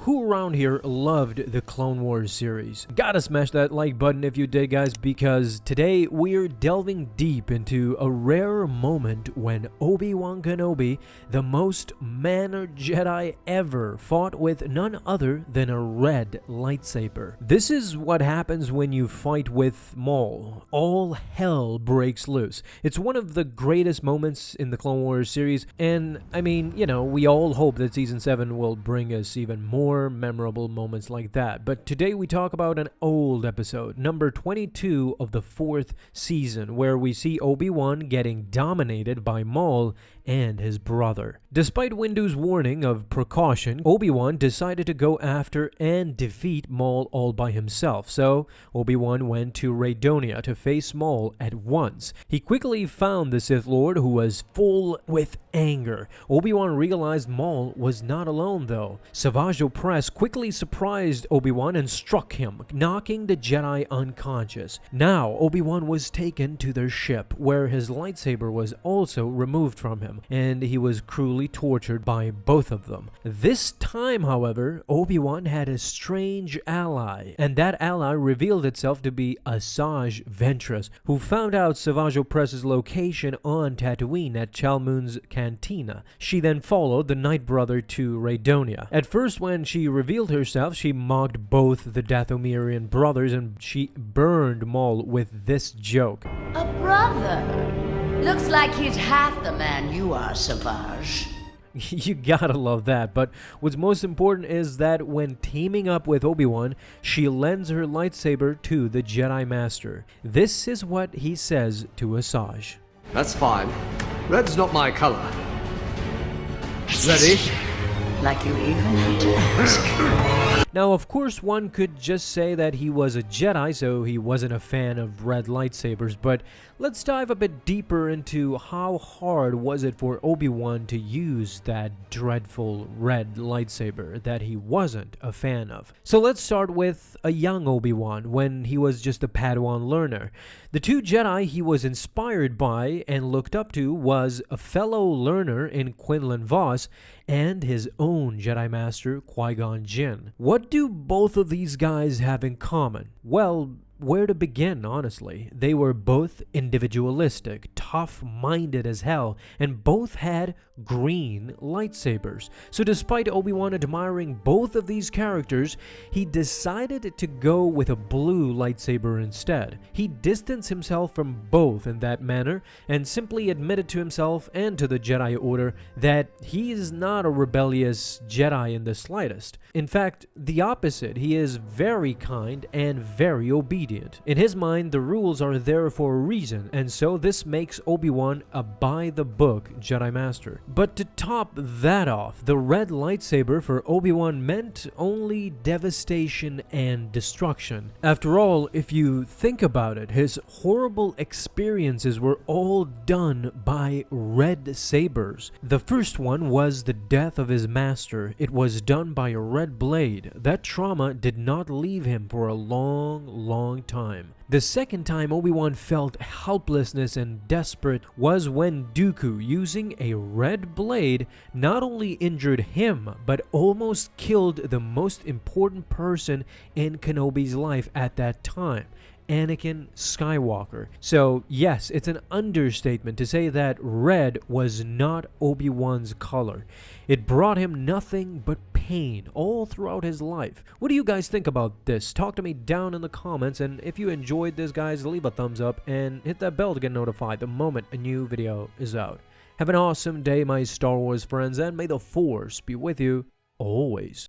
who around here loved the Clone Wars series? Gotta smash that like button if you did, guys, because today we're delving deep into a rare moment when Obi Wan Kenobi, the most mannered Jedi ever, fought with none other than a red lightsaber. This is what happens when you fight with Maul. All hell breaks loose. It's one of the greatest moments in the Clone Wars series, and I mean, you know, we all hope that Season 7 will bring us even more memorable moments like that. But today we talk about an old episode, number 22 of the 4th season, where we see Obi-Wan getting dominated by Maul and his brother. Despite Windu's warning of precaution, Obi-Wan decided to go after and defeat Maul all by himself, so Obi-Wan went to Raydonia to face Maul at once. He quickly found the Sith Lord, who was full with anger. Obi-Wan realized Maul was not alone though. Savage Opress quickly surprised Obi-Wan and struck him, knocking the Jedi unconscious. Now Obi-Wan was taken to their ship, where his lightsaber was also removed from him, and he was cruelly tortured by both of them. This time, however, Obi-Wan had a strange ally, and that ally revealed itself to be Asajj Ventress, who found out Savage Opress's location on Tatooine at Chalmun's cantina. She then followed the Night Brother to Raydonia. At first, when she revealed herself, she mocked both the Dathomirian brothers, and she burned Maul with this joke. A brother? Looks like he's half the man you are, Savage. You gotta love that, but what's most important is that when teaming up with Obi-Wan, she lends her lightsaber to the Jedi Master. This is what he says to Asajj. That's fine. Red's not my color. Ready? Like you even had to ask. Now, of course, one could just say that he was a Jedi, so he wasn't a fan of red lightsabers, but let's dive a bit deeper into how hard was it for Obi-Wan to use that dreadful red lightsaber that he wasn't a fan of. So let's start with a young Obi-Wan, when he was just a Padawan learner. The two Jedi he was inspired by and looked up to was a fellow learner in Quinlan Vos and his own Jedi Master, Qui-Gon Jinn. What do both of these guys have in common? Well, where to begin, honestly? They were both individualistic, tough-minded as hell, and both had green lightsabers. So despite Obi-Wan admiring both of these characters, he decided to go with a blue lightsaber instead. He distanced himself from both in that manner, and simply admitted to himself and to the Jedi Order that he is not a rebellious Jedi in the slightest. In fact, the opposite. He is very kind and very obedient. In his mind, the rules are there for a reason, and so this makes Obi-Wan a by-the-book Jedi Master. But to top that off, the red lightsaber for Obi-Wan meant only devastation and destruction. After all, if you think about it, his horrible experiences were all done by red sabers. The first one was the death of his master. It was done by a red blade. That trauma did not leave him for a long time. The second time Obi-Wan felt helplessness and desperate was when Dooku, using a red blade, not only injured him, but almost killed the most important person in Kenobi's life at that time, Anakin Skywalker. So yes, it's an understatement to say that red was not Obi-Wan's color. It brought him nothing but pain all throughout his life. What do you guys think about this? Talk to me down in the comments, and if you enjoyed this, guys, leave a thumbs up and hit that bell to get notified the moment a new video is out. Have an awesome day, my Star Wars friends, and may the Force be with you always.